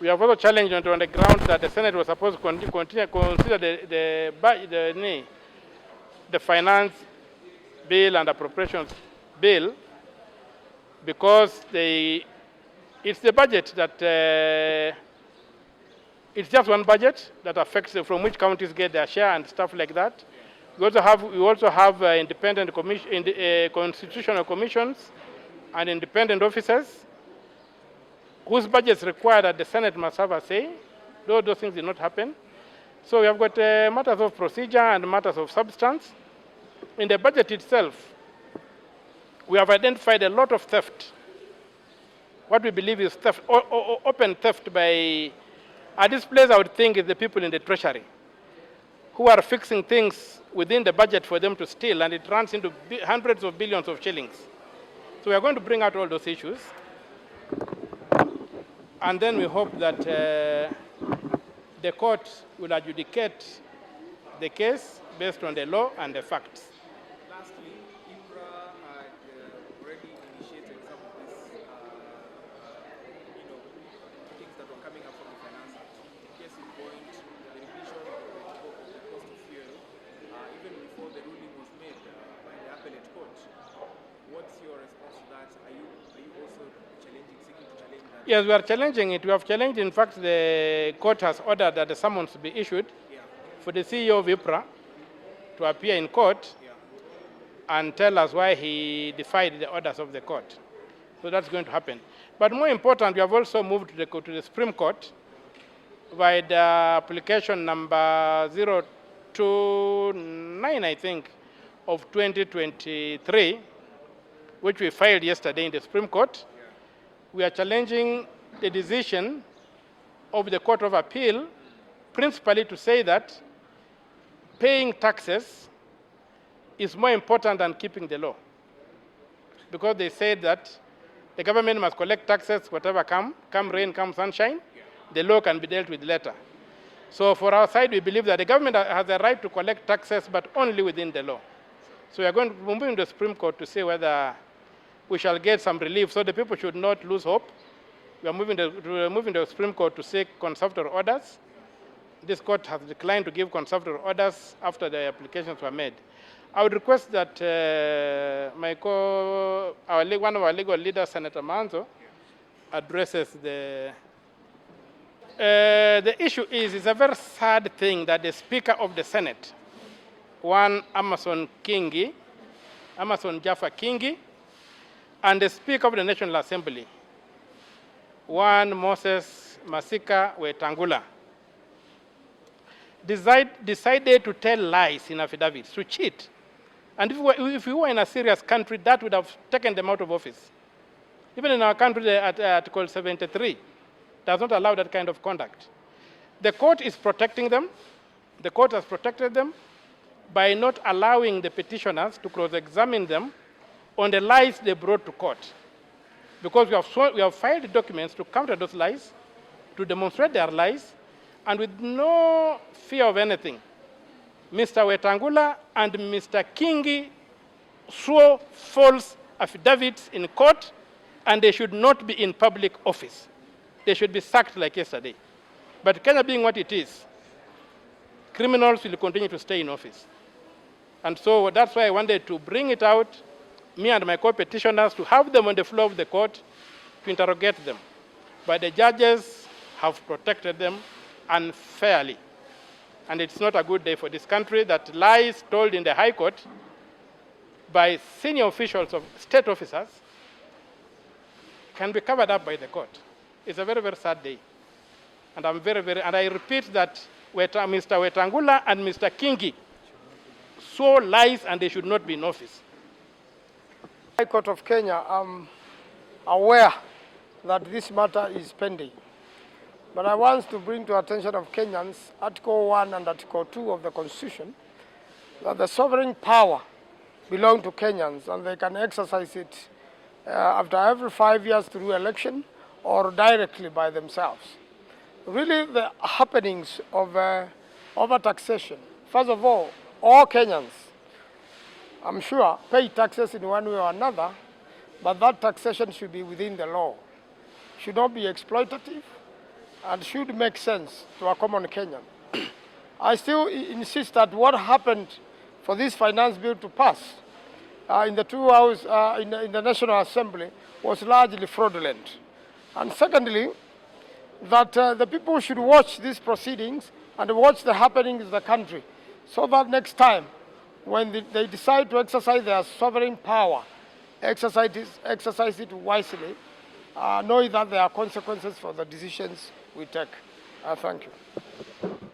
We have also challenged on the ground that the Senate was supposed to continue consider the finance bill and appropriations bill, because it's the budget that it's just one budget that affects from which counties get their share and stuff like that. We also have independent constitutional commissions and independent officers whose budgets require that the Senate must have a say. Those things did not happen. So we have got matters of procedure and matters of substance. In the budget itself, we have identified a lot of theft. What we believe is theft, open theft by, at this place I would think is the people in the treasury who are fixing things within the budget for them to steal, and it runs into hundreds of billions of shillings. So we are going to bring out all those issues. And then we hope that the court will adjudicate the case based on the law and the facts. Lastly, IPRA had already initiated some of these, things that were coming up from the Finance Act. Case in point, the revision of the cost of fuel, even before the ruling was made by the appellate court. What's your response to that? Are you also seeking to challenge that? Yes, we are challenging it. We have challenged, in fact, the court has ordered that the summons be issued for the CEO of IPRA to appear in court and tell us why he defied the orders of the court. So that's going to happen. But more important, we have also moved to the Supreme Court by the application number 029, I think, of 2023, which we filed yesterday in the Supreme Court. We are challenging the decision of the Court of Appeal, principally to say that paying taxes is more important than keeping the law. Because they said that the government must collect taxes, whatever come rain, come sunshine, the law can be dealt with later. So for our side, we believe that the government has a right to collect taxes, but only within the law. So we are going to move to the Supreme Court to see whether we shall get some relief, so the people should not lose hope. We are moving to the Supreme Court to seek conservative orders. This court has declined to give conservative orders after the applications were made. I would request that one of our legal leaders, Senator Manzo, addresses the issue. It's a very sad thing that the Speaker of the Senate, one Amason Jaffa Kingi, and the Speaker of the National Assembly, one Moses Masika Wetangula, decided to tell lies in affidavits, to cheat. And if we were in a serious country, that would have taken them out of office. Even in our country, Article 73 does not allow that kind of conduct. The court is protecting them. The court has protected them by not allowing the petitioners to cross-examine them on the lies they brought to court. Because we have filed documents to counter those lies, to demonstrate their lies, and with no fear of anything. Mr. Wetangula and Mr. Kingi swore false affidavits in court, and they should not be in public office. They should be sacked like yesterday. But Kenya being what it is, criminals will continue to stay in office. And so that's why I wanted to bring it out, me and my co-petitioners, to have them on the floor of the court to interrogate them. But the judges have protected them unfairly. And it's not a good day for this country that lies told in the High Court by senior officials of state officers can be covered up by the court. It's a very, very sad day. And and I repeat that Mr. Wetangula and Mr. Kingi swore lies, and they should not be in office. High Court of Kenya, I'm aware that this matter is pending. But I want to bring to attention of Kenyans Article 1 and Article 2 of the Constitution, that the sovereign power belongs to Kenyans, and they can exercise it after every 5 years through election or directly by themselves. Really, the happenings of overtaxation, first of all Kenyans, I'm sure, pay taxes in one way or another, but that taxation should be within the law. Should not be exploitative, and should make sense to a common Kenyan. I still insist that what happened for this finance bill to pass in the two houses in the National Assembly was largely fraudulent. And secondly, that the people should watch these proceedings and watch the happenings in the country, so that next time when they decide to exercise their sovereign power, exercise it wisely, knowing that there are consequences for the decisions we take. Thank you.